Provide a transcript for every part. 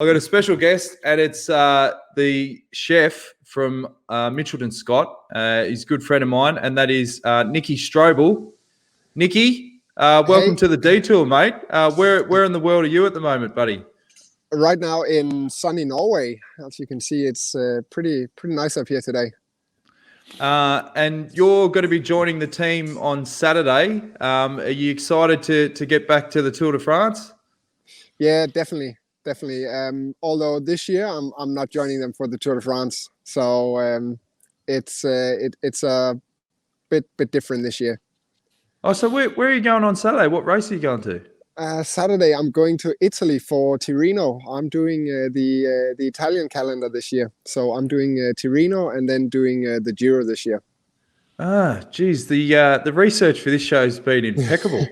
I've got a special guest, and it's the chef from Mitchelton-Scott. He's a good friend of mine, and that is Nicki Strobel. Nicki, welcome to the detour, mate. Where in the world are you at the moment, buddy? Right now in sunny Norway. As you can see, it's pretty nice up here today. And you're going to be joining the team on Saturday. Are you excited to get back to the Tour de France? Yeah, definitely. Although this year I'm not joining them for the Tour de France, so it's a bit different this year. Oh, so where are you going on Saturday? What race are you going to? Saturday I'm going to Italy for Tirreno. I'm doing the Italian calendar this year, so I'm doing Tirreno and then doing the Giro this year. Ah, geez, the research for this show has been impeccable.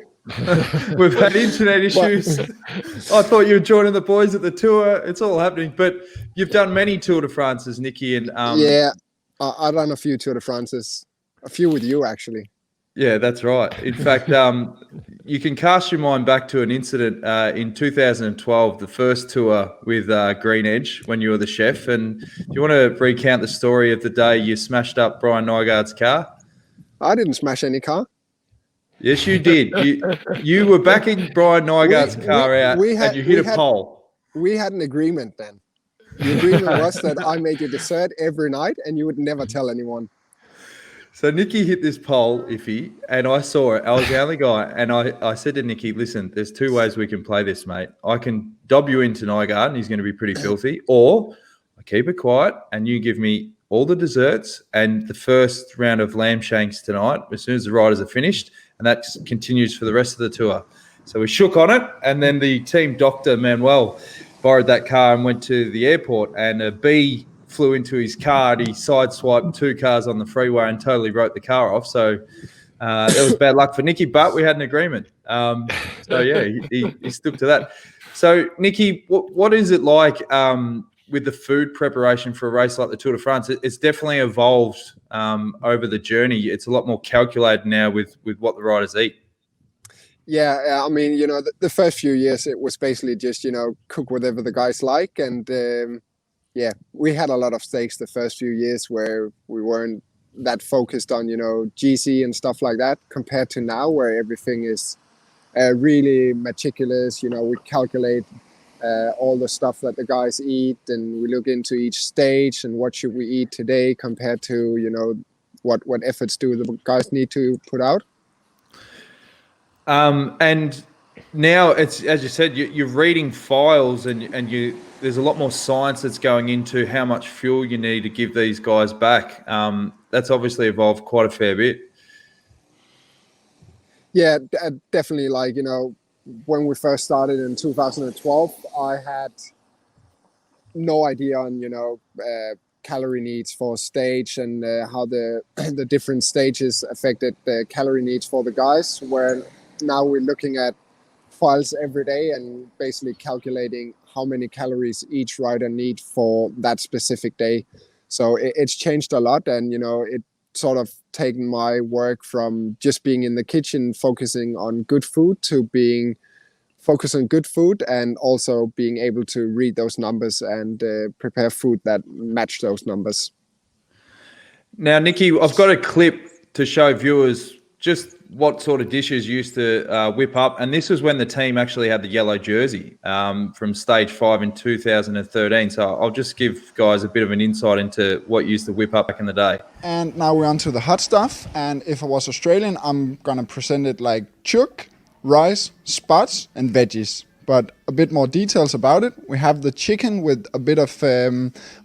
We've had internet issues. I thought you were joining the boys at the tour. It's all happening, but you've done many Tour de France's, Nicki, and yeah, I've done a few Tour de France's, a few with you actually. Yeah, that's right. In fact, you can cast your mind back to an incident in 2012, the first tour with Green Edge when you were the chef. And do you want to recount the story of the day you smashed up Brian Nygaard's car? I didn't smash any car. Yes, you did. You were backing Brian Nygaard's car out and you hit a pole. We had an agreement then. The agreement was that I made you dessert every night and you would never tell anyone. So Nicki hit this pole, Iffy, and I saw it. I was the only guy. And I said to Nicki, listen, there's two ways we can play this, mate. I can dob you into Nygaard and he's going to be pretty filthy, or I keep it quiet and you give me all the desserts and the first round of lamb shanks tonight as soon as the riders are finished. And that continues for the rest of the tour. So we shook on it, and then the team doctor, Manuel, borrowed that car and went to the airport, and a bee flew into his car, and he sideswiped two cars on the freeway and totally wrote the car off. So that was bad luck for Nicki, but we had an agreement. So, yeah, he stuck to that. So, Nicki, what is it like with the food preparation for a race like the Tour de France? It's definitely evolved over the journey. It's a lot more calculated now with what the riders eat. Yeah, I mean, the first few years it was basically just, cook whatever the guys like. And yeah, we had a lot of steaks the first few years where we weren't that focused on, GC and stuff like that, compared to now where everything is really meticulous. We calculate all the stuff that the guys eat, and we look into each stage and what should we eat today compared to what efforts do the guys need to put out. And now it's, as you said, you're reading files and there's a lot more science that's going into how much fuel you need to give these guys back. That's obviously evolved quite a fair bit. Yeah, definitely. Like, when we first started in 2012, I had no idea on, calorie needs for stage and how the different stages affected the calorie needs for the guys, where now we're looking at files every day and basically calculating how many calories each rider need for that specific day. So it's changed a lot, and, it sort of taken my work from just being in the kitchen focusing on good food to being focused on good food and also being able to read those numbers and prepare food that match those numbers. Now, Nicki, I've got a clip to show viewers just what sort of dishes you used to whip up, and this was when the team actually had the yellow jersey from stage 5 in 2013. So I'll just give guys a bit of an insight into what you used to whip up back in the day. And now we're on to the hot stuff, and if I was Australian, I'm gonna present it like chook, rice, spots, and veggies. But a bit more details about it. We have the chicken with a bit of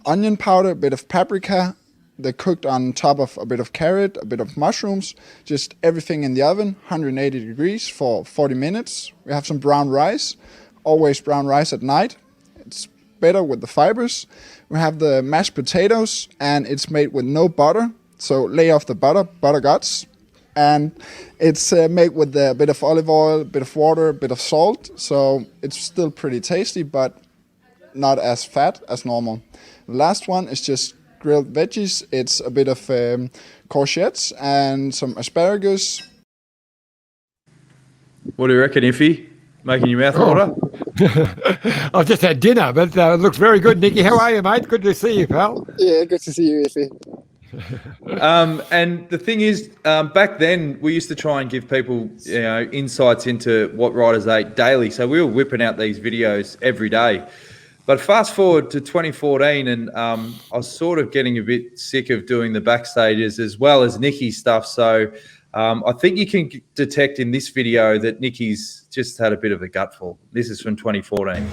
onion powder, a bit of paprika. They're cooked on top of a bit of carrot, a bit of mushrooms, just everything in the oven, 180 degrees for 40 minutes. We have some brown rice, always brown rice at night. It's better with the fibers. We have the mashed potatoes, and it's made with no butter. So lay off the butter guts. And it's made with a bit of olive oil, a bit of water, a bit of salt. So it's still pretty tasty, but not as fat as normal. The last one is just grilled veggies. It's a bit of courgettes and some asparagus. What do you reckon, Iffy? Making your mouth water? I've just had dinner, but it looks very good. Nicky, how are you, mate? Good to see you, pal. Yeah, good to see you, Iffy. And the thing is, back then we used to try and give people, insights into what riders ate daily. So we were whipping out these videos every day. But fast forward to 2014, and I was sort of getting a bit sick of doing the backstages as well as Nicky's stuff. So I think you can detect in this video that Nicky's just had a bit of a gutful. This is from 2014.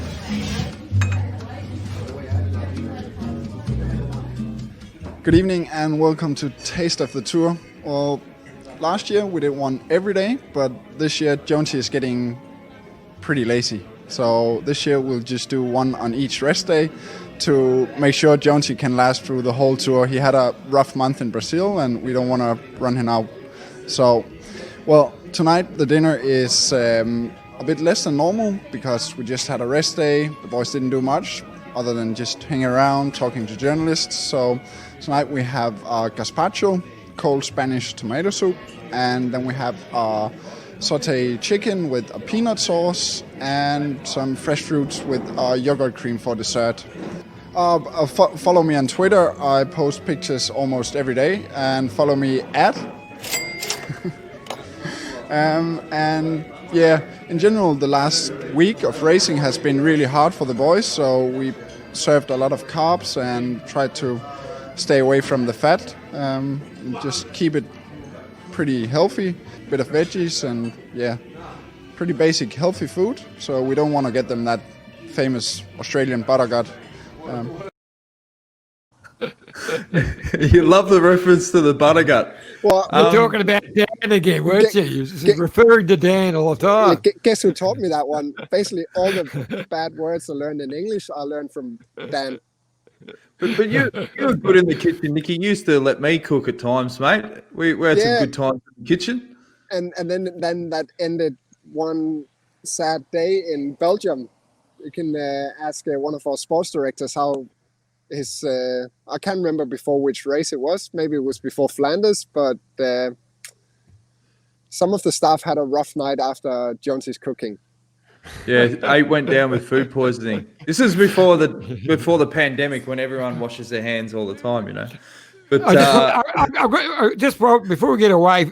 Good evening and welcome to Taste of the Tour. Well, last year we did one every day, but this year Jonesy is getting pretty lazy. So this year we'll just do one on each rest day to make sure Jonesy can last through the whole tour. He had a rough month in Brazil and we don't want to run him out. So, well, tonight the dinner is a bit less than normal because we just had a rest day. The boys didn't do much other than just hang around talking to journalists. So tonight we have gazpacho, cold Spanish tomato soup, and then we have sauteed chicken with a peanut sauce and some fresh fruits with yogurt cream for dessert. Follow me on Twitter. I post pictures almost every day, and follow me at. And yeah, in general, the last week of racing has been really hard for the boys. So we served a lot of carbs and tried to stay away from the fat. Just keep it pretty healthy. Bit of veggies and pretty basic healthy food. So we don't want to get them that famous Australian butter gut. You love the reference to the butter gut. Well, You're talking about Dan again, weren't you? You're referring to Dan all the time. guess who taught me that one? Basically, all the bad words I learned in English, I learned from Dan. But you were good in the kitchen, Nicky. You used to let me cook at times, mate. We had some good times in the kitchen. And then that ended one sad day in Belgium. You can ask one of our sports directors how his I can't remember before which race it was. Maybe it was before Flanders, but some of the staff had a rough night after Jonesy's cooking. Yeah, 8 went down with food poisoning. This is before the pandemic when everyone washes their hands all the time, But before we get away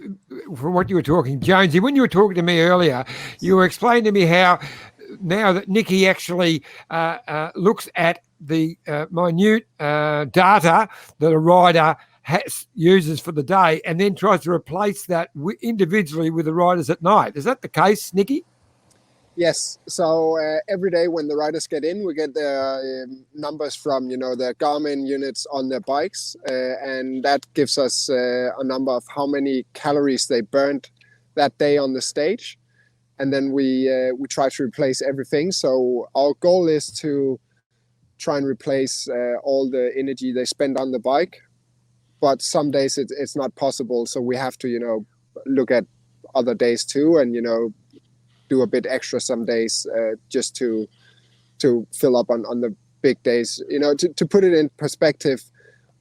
from what you were talking, Jonesy, when you were talking to me earlier, you were explaining to me how now that Nicky actually looks at the minute data that a rider uses for the day and then tries to replace that individually with the riders at night. Is that the case, Nicky? Yes. So every day when the riders get in, we get the numbers from, the Garmin units on their bikes. And that gives us a number of how many calories they burned that day on the stage. And then we try to replace everything. So our goal is to try and replace all the energy they spend on the bike. But some days it's not possible. So we have to, look at other days too and, do a bit extra some days just to fill up on the big days. To put it in perspective,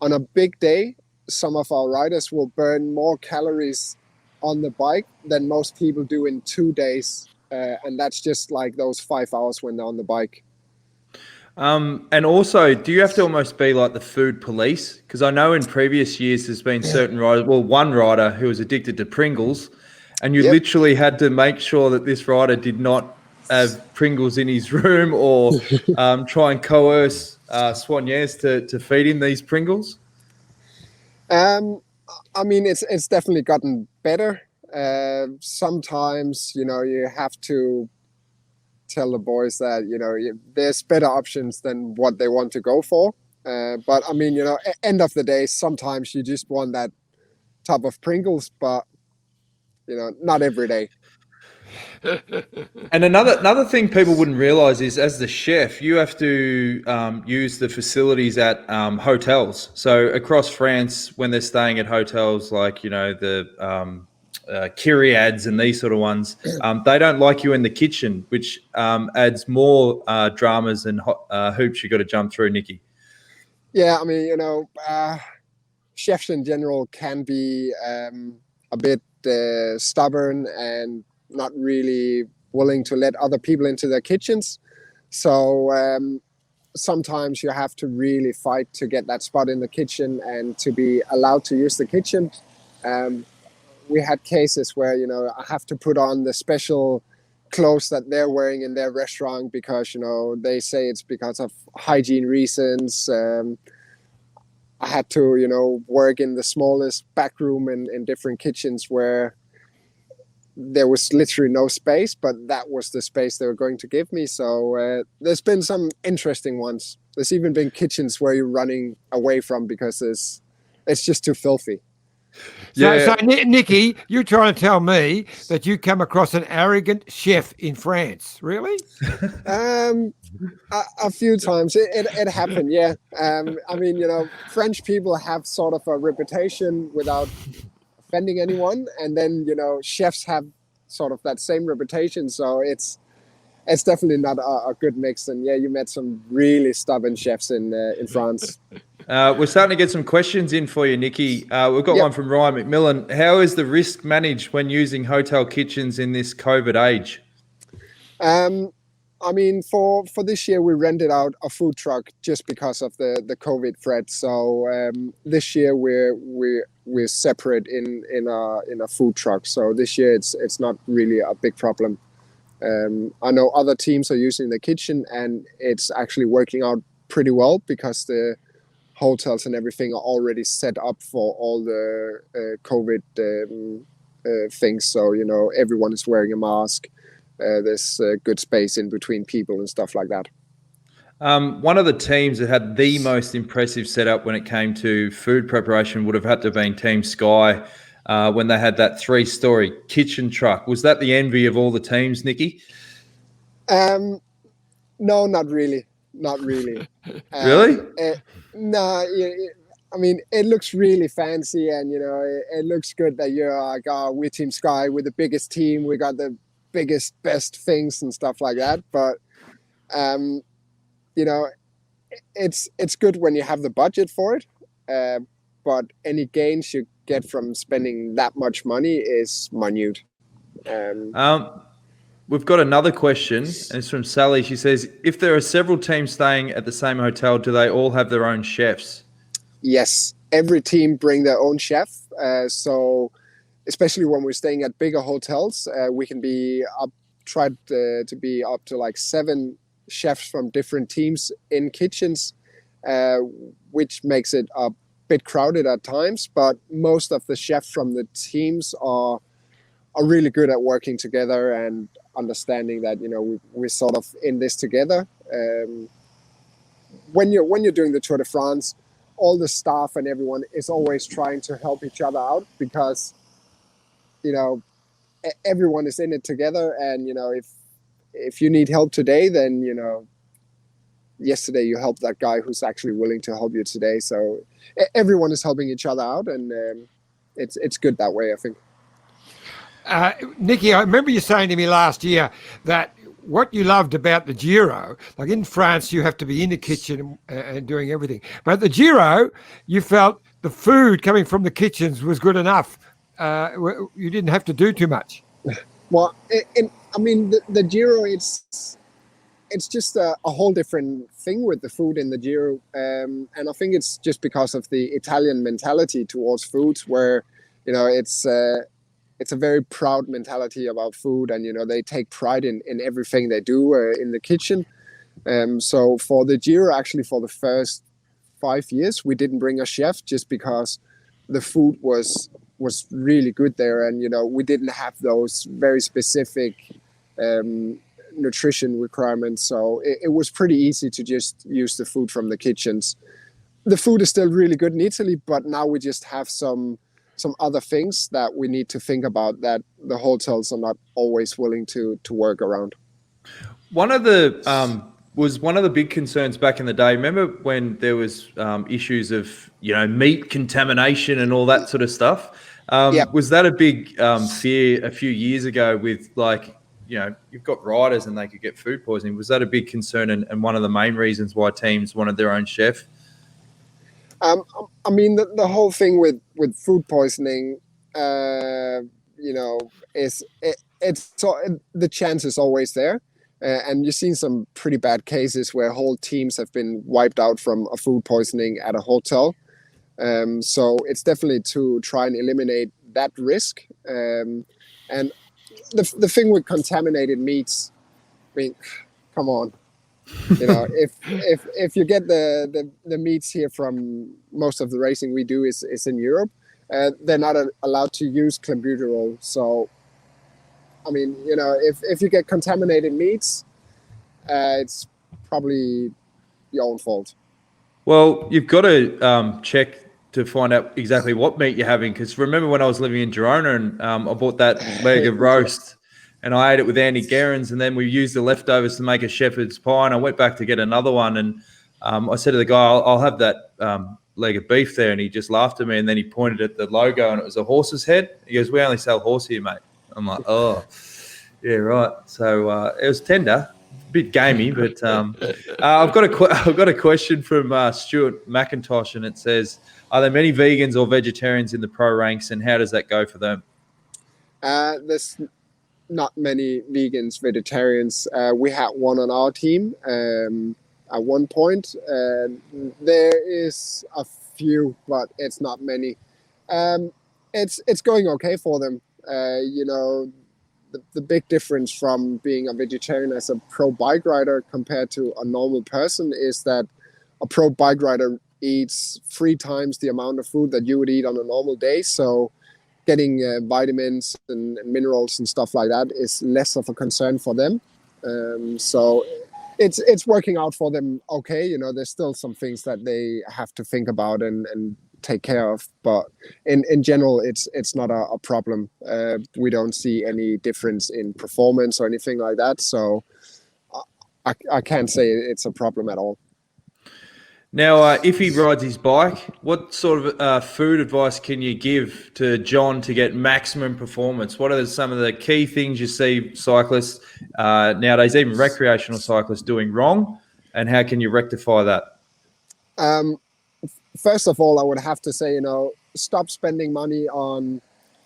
on a big day, some of our riders will burn more calories on the bike than most people do in 2 days. And that's just like those 5 hours when they're on the bike. And also, do you have to almost be like the food police? Because I know in previous years there's been certain riders, one rider who was addicted to Pringles, and you literally had to make sure that this rider did not have Pringles in his room or try and coerce soigneurs to feed him these Pringles? I mean, it's definitely gotten better. Sometimes, you have to tell the boys that, there's better options than what they want to go for. But I mean, end of the day, sometimes you just want that tub of Pringles, but not every day. And another thing people wouldn't realize is, as the chef, you have to use the facilities at hotels. So across France, when they're staying at hotels like, the Kyriads and these sort of ones, they don't like you in the kitchen, which adds more dramas and hoops you got to jump through, Nicky. Yeah, I mean, chefs in general can be a bit stubborn and not really willing to let other people into their kitchens. So sometimes you have to really fight to get that spot in the kitchen and to be allowed to use the kitchen. We had cases where, you know, I have to put on the special clothes that they're wearing in their restaurant because, you know, they say it's because of hygiene reasons. I had to, you know, work in the smallest back room in different kitchens where there was literally no space, but that was the space they were going to give me. So there's been some interesting ones. There's even been kitchens where you're running away from because it's just too filthy. So, Nicki, you're trying to tell me that you come across an arrogant chef in France, really? A few times it happened, yeah. I mean, you know, French people have sort of a reputation without offending anyone, and then, you know, chefs have sort of that same reputation, so it's definitely not a good mix. And yeah, you met some really stubborn chefs in France. We're starting to get some questions in for you, Nicki. We've got one from Ryan McMillan. How is the risk managed when using hotel kitchens in this COVID age? I mean, for this year, we rented out a food truck just because of the COVID threat. So this year we're separate in a food truck. So this year it's not really a big problem. I know other teams are using the kitchen, and it's actually working out pretty well because the hotels and everything are already set up for all the COVID things. So, you know, everyone is wearing a mask. There's good space in between people and stuff like that. One of the teams that had the most impressive setup when it came to food preparation would have had to have been Team Sky when they had that 3-story kitchen truck. Was that the envy of all the teams, Nicki? No, not really. Not really. Really? No, I mean, it looks really fancy, and, you know, it looks good that you're like, oh, we're Team Sky, we're the biggest team, we got the biggest, best things and stuff like that. But, you know, it's good when you have the budget for it. But any gains you get from spending that much money is minute. We've got another question, and it's from Sally. She says, if there are several teams staying at the same hotel, do they all have their own chefs? Yes, every team bring their own chef. So especially when we're staying at bigger hotels, we can be tried to be up to like 7 chefs from different teams in kitchens, which makes it a bit crowded at times. But most of the chefs from the teams are really good at working together and understanding that, you know, we're sort of in this together. When you're doing the Tour de France, all the staff and everyone is always trying to help each other out because, you know, everyone is in it together. And, you know, if you need help today, then, you know, yesterday you helped that guy who's actually willing to help you today. So everyone is helping each other out, and it's good that way, I think. Nicki, I remember you saying to me last year that what you loved about the Giro, like in France, you have to be in the kitchen and doing everything. But at the Giro, you felt the food coming from the kitchens was good enough. You didn't have to do too much. Well, I mean, the Giro, it's just a whole different thing with the food in the Giro. And I think it's just because of the Italian mentality towards foods where, you know, it's a very proud mentality about food, and, you know, they take pride in everything they do in the kitchen. So for the Giro, actually, for the first 5 years, we didn't bring a chef just because the food was really good there, and, you know, we didn't have those very specific nutrition requirements. So it was pretty easy to just use the food from the kitchens. The food is still really good in Italy, but now we just have some other things that we need to think about that the hotels are not always willing to work around. One of the was one of the big concerns back in the day. Remember when there was issues of, you know, meat contamination and all that sort of stuff? Was that a big fear a few years ago with, like, you know, you've got riders and they could get food poisoning? Was that a big concern and one of the main reasons why teams wanted their own chef? I mean, the whole thing with food poisoning, you know, the chance is always there. And you've seen some pretty bad cases where whole teams have been wiped out from a food poisoning at a hotel. So it's definitely to try and eliminate that risk. And the thing with contaminated meats, I mean, come on. If you get the meats here from most of the racing we do is in Europe, they're not allowed to use clenbuterol. So, I mean, if you get contaminated meats, it's probably your own fault. Well, you've got to check to find out exactly what meat you're having. Because remember when I was living in Girona and I bought that leg of roast and I ate it with Andy Gerrans, and then we used the leftovers to make a shepherd's pie, and I went back to get another one, and I said to the guy, I'll have that leg of beef there, and he just laughed at me, and then he pointed at the logo and it was a horse's head. He goes, we only sell horse here, mate. I'm like, oh, yeah, right. So it was tender. Bit gamey, but I've got a question from Stuart McIntosh, and it says, "Are there many vegans or vegetarians in the pro ranks, and how does that go for them?" There's not many vegans, vegetarians. We had one on our team at one point. There is a few, but it's not many. It's going okay for them. The big difference from being a vegetarian as a pro bike rider compared to a normal person is that a pro bike rider eats 3 times the amount of food that you would eat on a normal day. So getting vitamins and minerals and stuff like that is less of a concern for them. So it's working out for them okay. There's still some things that they have to think about and take care of, but in general it's not a problem. We don't see any difference in performance or anything like that, so I can't say it's a problem at all. Now, if he rides his bike, what sort of food advice can you give to John to get maximum performance? What are some of the key things you see cyclists nowadays, even recreational cyclists, doing wrong, and how can you rectify that? First of all, I would have to say, stop spending money on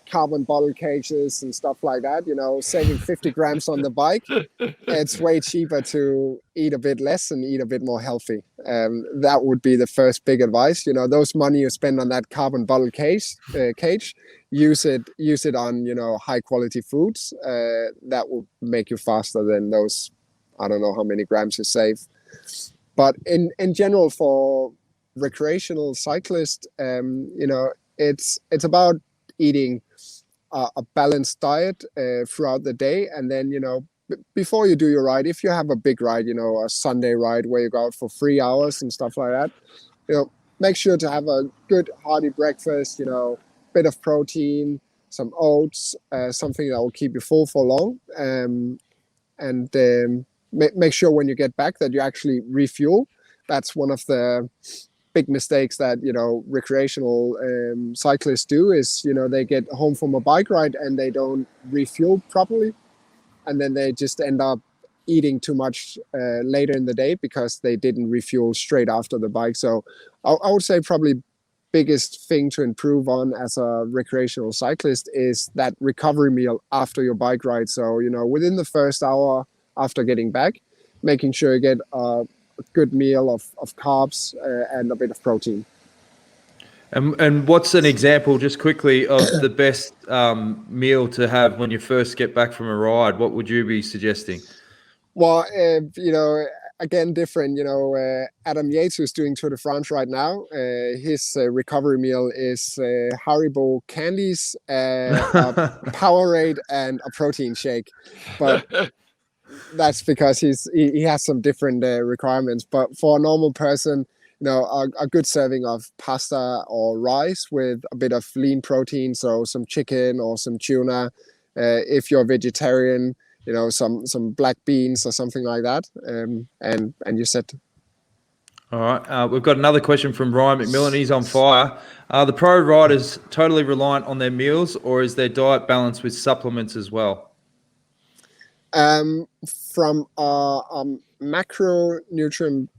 carbon bottle cages and stuff like that. Saving 50 grams on the bike. It's way cheaper to eat a bit less and eat a bit more healthy. That would be the first big advice. Those money you spend on that carbon bottle cage, use it on, high quality foods. That will make you faster than those, I don't know how many grams you save. But in general, for recreational cyclist, it's about eating a balanced diet throughout the day, and then before you do your ride, if you have a big ride, a Sunday ride where you go out for 3 hours and stuff like that, make sure to have a good hearty breakfast, bit of protein, some oats, something that will keep you full for long, and make sure when you get back that you actually refuel. That's one of the big mistakes that recreational cyclists do is they get home from a bike ride and they don't refuel properly, and then they just end up eating too much later in the day because they didn't refuel straight after the bike. So I would say probably biggest thing to improve on as a recreational cyclist is that recovery meal after your bike ride. So within the first hour after getting back, making sure you get a good meal of carbs and a bit of protein. And what's an example, just quickly, of the best meal to have when you first get back from a ride? What would you be suggesting? Well, again, different. Adam Yates, who's doing Tour de France right now, his recovery meal is Haribo candies, a Powerade, and a protein shake. But that's because he has some different requirements. But for a normal person, a good serving of pasta or rice with a bit of lean protein, so some chicken or some tuna. If you're a vegetarian, some black beans or something like that, and you're set. All right. We've got another question from Ryan McMillan. He's on fire. Are the pro riders totally reliant on their meals, or is their diet balanced with supplements as well? From a macronutrient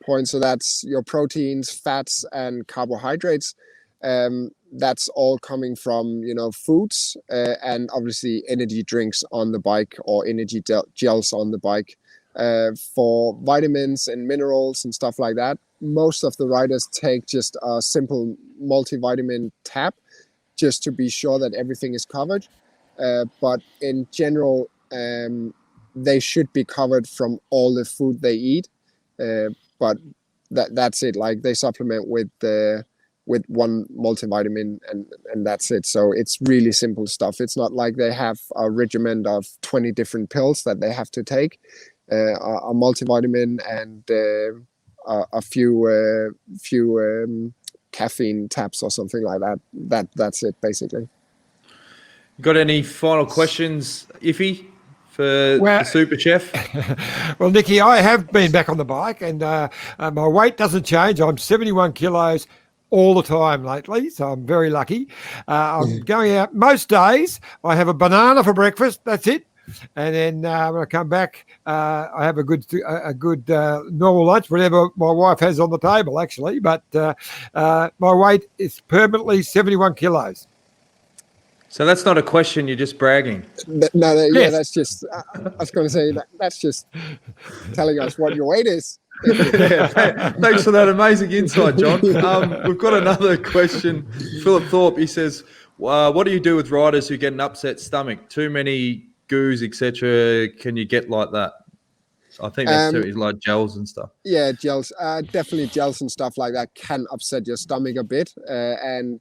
point, so that's your proteins, fats, and carbohydrates. that's all coming from, foods and obviously energy drinks on the bike or energy gels on the bike. For vitamins and minerals and stuff like that, most of the riders take just a simple multivitamin tab just to be sure that everything is covered. But in general, they should be covered from all the food they eat. But that's it. Like they supplement with one multivitamin and that's it. So it's really simple stuff. It's not like they have a regimen of 20 different pills that they have to take. A multivitamin and a few caffeine tabs or something like that. That's it basically. Got any final questions, Iffy, for the Super Chef? Well, Nicky, I have been back on the bike, and my weight doesn't change. I'm 71 kilos all the time lately, so I'm very lucky. I'm going out most days. I have a banana for breakfast. That's it. And then when I come back, I have a good normal lunch, whatever my wife has on the table, actually. But my weight is permanently 71 kilos. So that's not a question. You're just bragging. No, Yes. That's just. I was going to say that's just telling us what your weight is. Yeah, thanks for that amazing insight, John. We've got another question. Philip Thorpe, he says, what do you do with riders who get an upset stomach? Too many goos, etc. Can you get like that? I think that's like gels and stuff. Yeah, gels. Definitely gels and stuff like that can upset your stomach a bit. And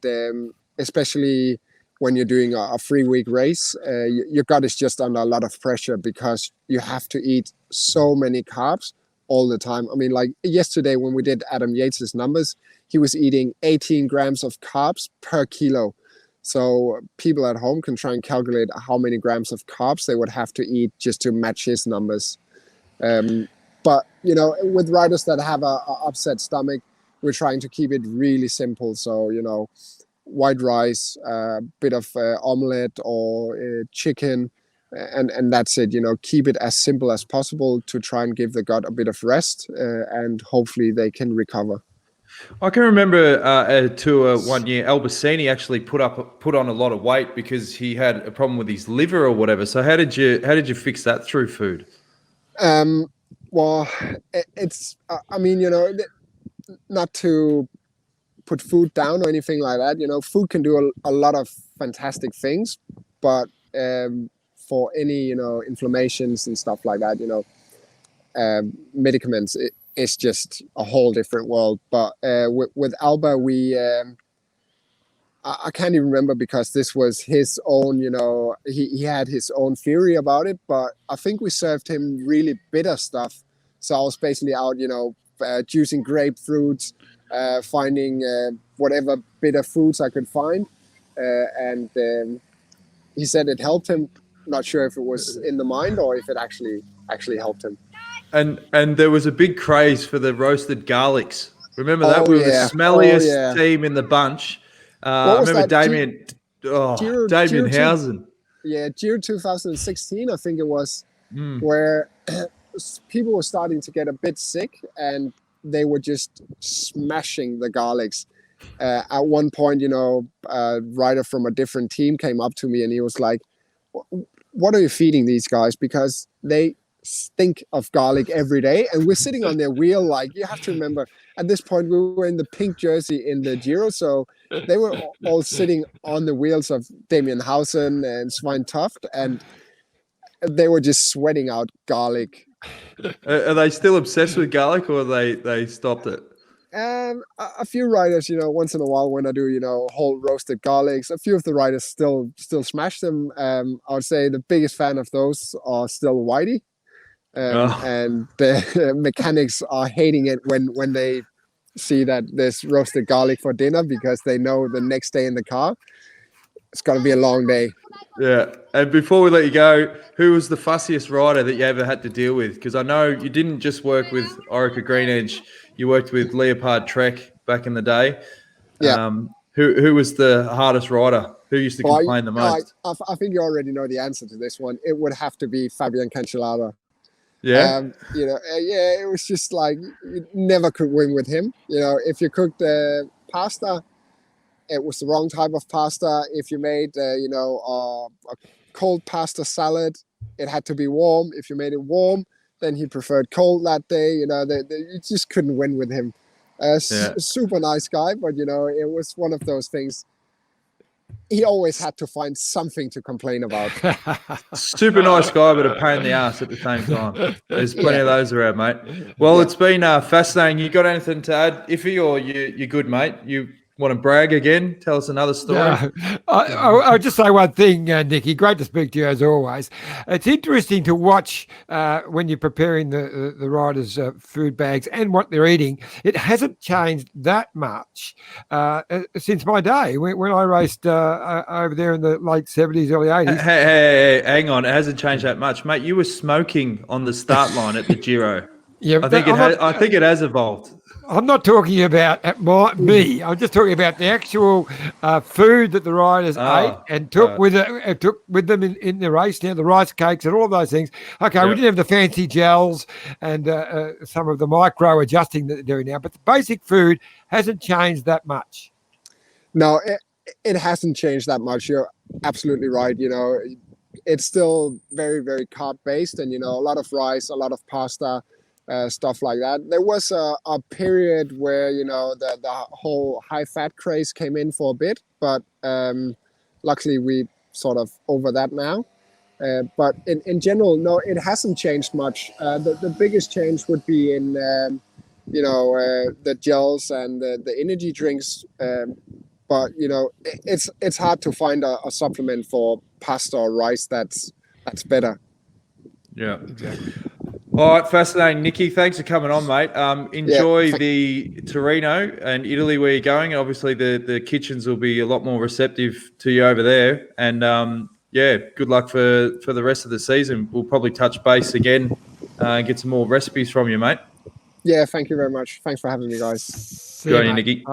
especially when you're doing a 3-week race, your gut is just under a lot of pressure because you have to eat so many carbs all the time. I mean, like yesterday when we did Adam Yates's numbers, he was eating 18 grams of carbs per kilo. So people at home can try and calculate how many grams of carbs they would have to eat just to match his numbers. But, with riders that have a upset stomach, we're trying to keep it really simple. So, white rice, a bit of omelette or chicken, and that's it. Keep it as simple as possible to try and give the gut a bit of rest, and hopefully they can recover. I can remember a tour one year, Albacini actually put on a lot of weight because he had a problem with his liver or whatever. So how did you fix that through food? Well, it's not to put food down or anything like that. Food can do a lot of fantastic things, but for any inflammations and stuff like that, medicaments, it's just a whole different world. But with Alba, we I can't even remember because this was his own, he had his own theory about it, but I think we served him really bitter stuff. So I was basically out, juicing grapefruits, finding whatever bitter fruits I could find. And he said it helped him. Not sure if it was in the mind or if it actually helped him. And there was a big craze for the roasted garlics. Remember that? We were the smelliest team in the bunch. I remember Damien Housen. Yeah, Giro 2016, I think it was, where people were starting to get a bit sick and they were just smashing the garlics. At one point, a rider from a different team came up to me and he was like, what are you feeding these guys? Because they stink of garlic every day and we're sitting on their wheel. Like, you have to remember, at this point we were in the pink jersey in the Giro, so they were all sitting on the wheels of Damien Housen and Svein Toft, and they were just sweating out garlic. Are they still obsessed with garlic, or they stopped it? A few riders, once in a while when I do, whole roasted garlics, a few of the riders still smash them. I would say the biggest fan of those are still Whitey. And the mechanics are hating it when they see that there's roasted garlic for dinner, because they know the next day in the car it's going to be a long day. Yeah. And before we let you go, who was the fussiest rider that you ever had to deal with? Because I know you didn't just work with Orica Green Edge, you worked with Leopard Trek back in the day. Yeah. Who was the hardest rider? Who used to complain the most? I think you already know the answer to this one. It would have to be Fabian Cancellara. Yeah. It was just like you never could win with him. If you cooked pasta, it was the wrong type of pasta. If you made, a cold pasta salad, it had to be warm. If you made it warm, then he preferred cold that day. You just couldn't win with him. Super nice guy, but it was one of those things. He always had to find something to complain about. Super nice guy, but a pain in the ass at the same time. There's plenty of those around, mate. Well, it's been fascinating. You got anything to add, Iffy, or you're good, mate? You want to brag again? Tell us another story. I'll just say one thing, Nicki. Great to speak to you as always. It's interesting to watch when you're preparing the riders' food bags and what they're eating. It hasn't changed that much since my day when I raced over there in the late 70s, early 80s. Hey, hang on. It hasn't changed that much, mate. You were smoking on the start line at the Giro. Yeah, I think it has evolved. I'm not talking about me. I'm just talking about the actual food that the riders ate and took with them in the race. Now the rice cakes and all of those things. Okay, we didn't have the fancy gels and some of the micro adjusting that they're doing now, but the basic food hasn't changed that much. No, it hasn't changed that much. You're absolutely right. It's still very, very carb based, and a lot of rice, a lot of pasta. Stuff like that. There was a period where the whole high fat craze came in for a bit, but luckily we sort of over that now. But in general, no, it hasn't changed much. The biggest change would be in the gels and the energy drinks. But it's hard to find a supplement for pasta or rice that's better. Yeah, exactly. All right, fascinating. Nicki, thanks for coming on, mate. Enjoy the Torino and Italy where you're going. Obviously, the kitchens will be a lot more receptive to you over there. And, good luck for the rest of the season. We'll probably touch base again and get some more recipes from you, mate. Yeah, thank you very much. Thanks for having me, guys. Good on you, Nicki.